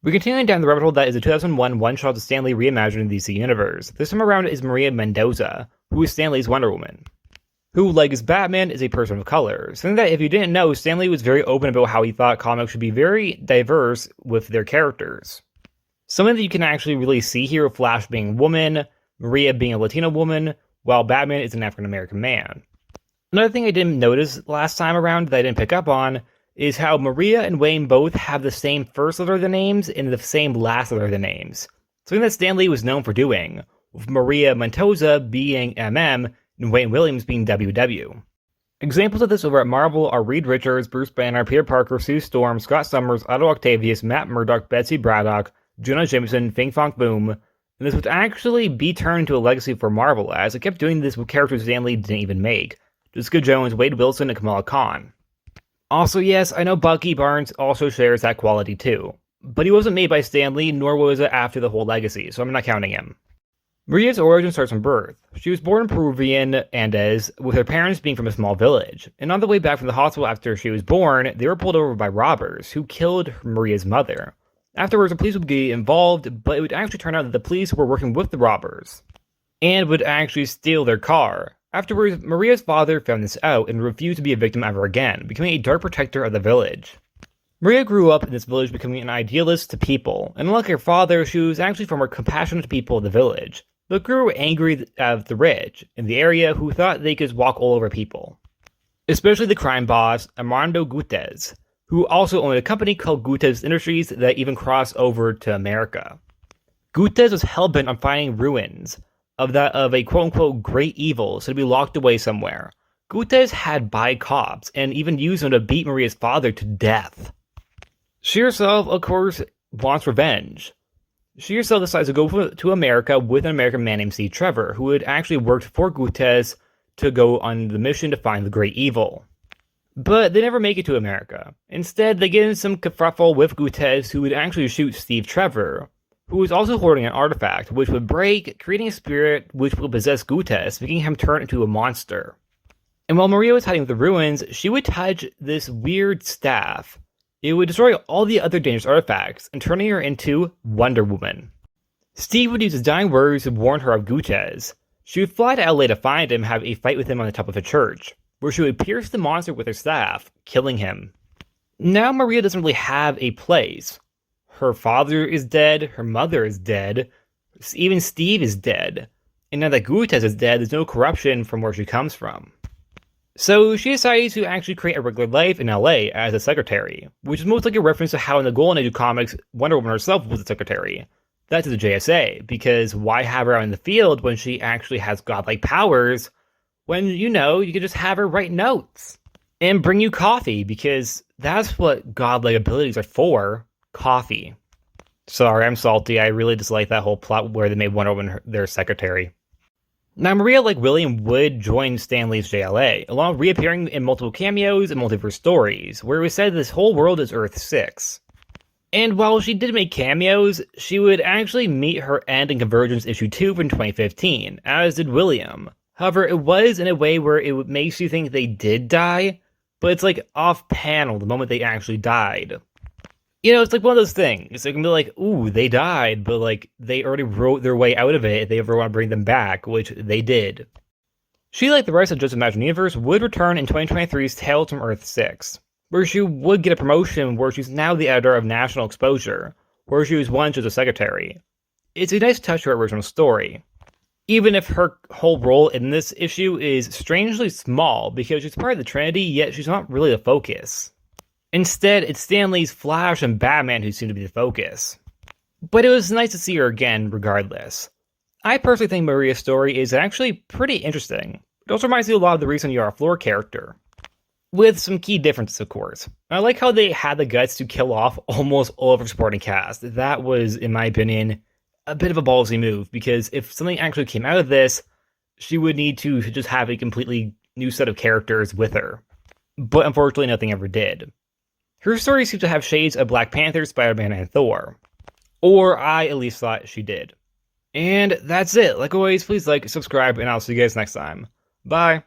We're continuing down the rabbit hole that is a 2001 one-shot of Stan Lee reimagining the DC Universe. This time around is Maria Mendoza, who is Stan Lee's Wonder Woman, who, like his Batman, is a person of color. Something that, if you didn't know, Stan Lee was very open about how he thought comics should be very diverse with their characters. Something that you can actually really see here with Flash being a woman, Maria being a Latino woman, while Batman is an African-American man. Another thing I didn't notice last time around that I didn't pick up on is how Maria and Wayne both have the same first letter of the names and the same last letter of the names. Something that Stan Lee was known for doing, with Maria Mendoza being MM and Wayne Williams being WW. Examples of this over at Marvel are Reed Richards, Bruce Banner, Peter Parker, Sue Storm, Scott Summers, Otto Octavius, Matt Murdock, Betsy Braddock, Jonah Jameson, Fang Foom, and this would actually be turned into a legacy for Marvel, as it kept doing this with characters Stan Lee didn't even make. Jessica Jones, Wade Wilson, and Kamala Khan. Also, yes, I know Bucky Barnes also shares that quality too, but he wasn't made by Stan Lee, nor was it after the whole legacy, so I'm not counting him. Maria's origin starts from birth. She was born in Peruvian Andes, with her parents being from a small village, and on the way back from the hospital after she was born, they were pulled over by robbers, who killed Maria's mother. Afterwards, the police would get involved, but it would actually turn out that the police were working with the robbers, and would actually steal their car. Afterwards, Maria's father found this out and refused to be a victim ever again, becoming a dark protector of the village. Maria grew up in this village becoming an idealist to people, and unlike her father, she was actually from more compassionate people of the village, but grew angry at the rich in the area who thought they could walk all over people. Especially the crime boss, Armando Gutierrez, who also owned a company called Gutierrez Industries that even crossed over to America. Gutierrez was hell-bent on finding ruins of a quote-unquote great evil, so to be locked away somewhere. Gutierrez had buy cops, and even used them to beat Maria's father to death. She herself, of course, wants revenge. She herself decides to go to America with an American man named Steve Trevor, who had actually worked for Gutierrez to go on the mission to find the great evil. But they never make it to America. Instead, they get in some kerfuffle with Gutierrez, who would actually shoot Steve Trevor, who was also holding an artifact, which would break, creating a spirit which would possess Gutierrez, making him turn into a monster. And while Maria was hiding with the ruins, she would touch this weird staff. It would destroy all the other dangerous artifacts, and turning her into Wonder Woman. Steve would use his dying words to warn her of Gutierrez. She would fly to LA to find him and have a fight with him on the top of a church, where she would pierce the monster with her staff, killing him. Now Maria doesn't really have a place. Her father is dead, her mother is dead, even Steve is dead. And now that Gutierrez is dead, there's no corruption from where she comes from. So she decides to actually create a regular life in LA as a secretary, which is most like a reference to how in the Golden Age of comics, Wonder Woman herself was a secretary. That's the JSA, because why have her out in the field when she actually has godlike powers, when, you could just have her write notes and bring you coffee, because that's what godlike abilities are for. Coffee. Sorry, I'm salty. I really dislike that whole plot where they made Wonder Woman their secretary. Now, Maria, like William, would join Stan Lee's JLA, along with reappearing in multiple cameos and multiverse stories, where it was said this whole world is Earth 6. And while she did make cameos, she would actually meet her end in Convergence issue 2 from 2015, as did William. However, it was in a way where it makes you think they did die, but it's like off-panel the moment they actually died. It's like one of those things. It can be like, ooh, they died, but like they already wrote their way out of it if they ever want to bring them back, which they did. She, like the rest of Just Imagine Universe, would return in 2023's Tales from Earth 6, where she would get a promotion where she's now the editor of National Exposure, where she was once just a secretary. It's a nice touch to her original story, even if her whole role in this issue is strangely small because she's part of the Trinity, yet she's not really the focus. Instead, it's Stan Lee's Flash and Batman who seem to be the focus. But it was nice to see her again, regardless. I personally think Maria's story is actually pretty interesting. It also reminds me a lot of the recent Yara Flor character, with some key differences, of course. I like how they had the guts to kill off almost all of her supporting cast. That was, in my opinion, a bit of a ballsy move, because if something actually came out of this, she would need to just have a completely new set of characters with her. But unfortunately, nothing ever did. Her story seems to have shades of Black Panther, Spider-Man, and Thor. Or I at least thought she did. And that's it. Like always, please like, subscribe, and I'll see you guys next time. Bye.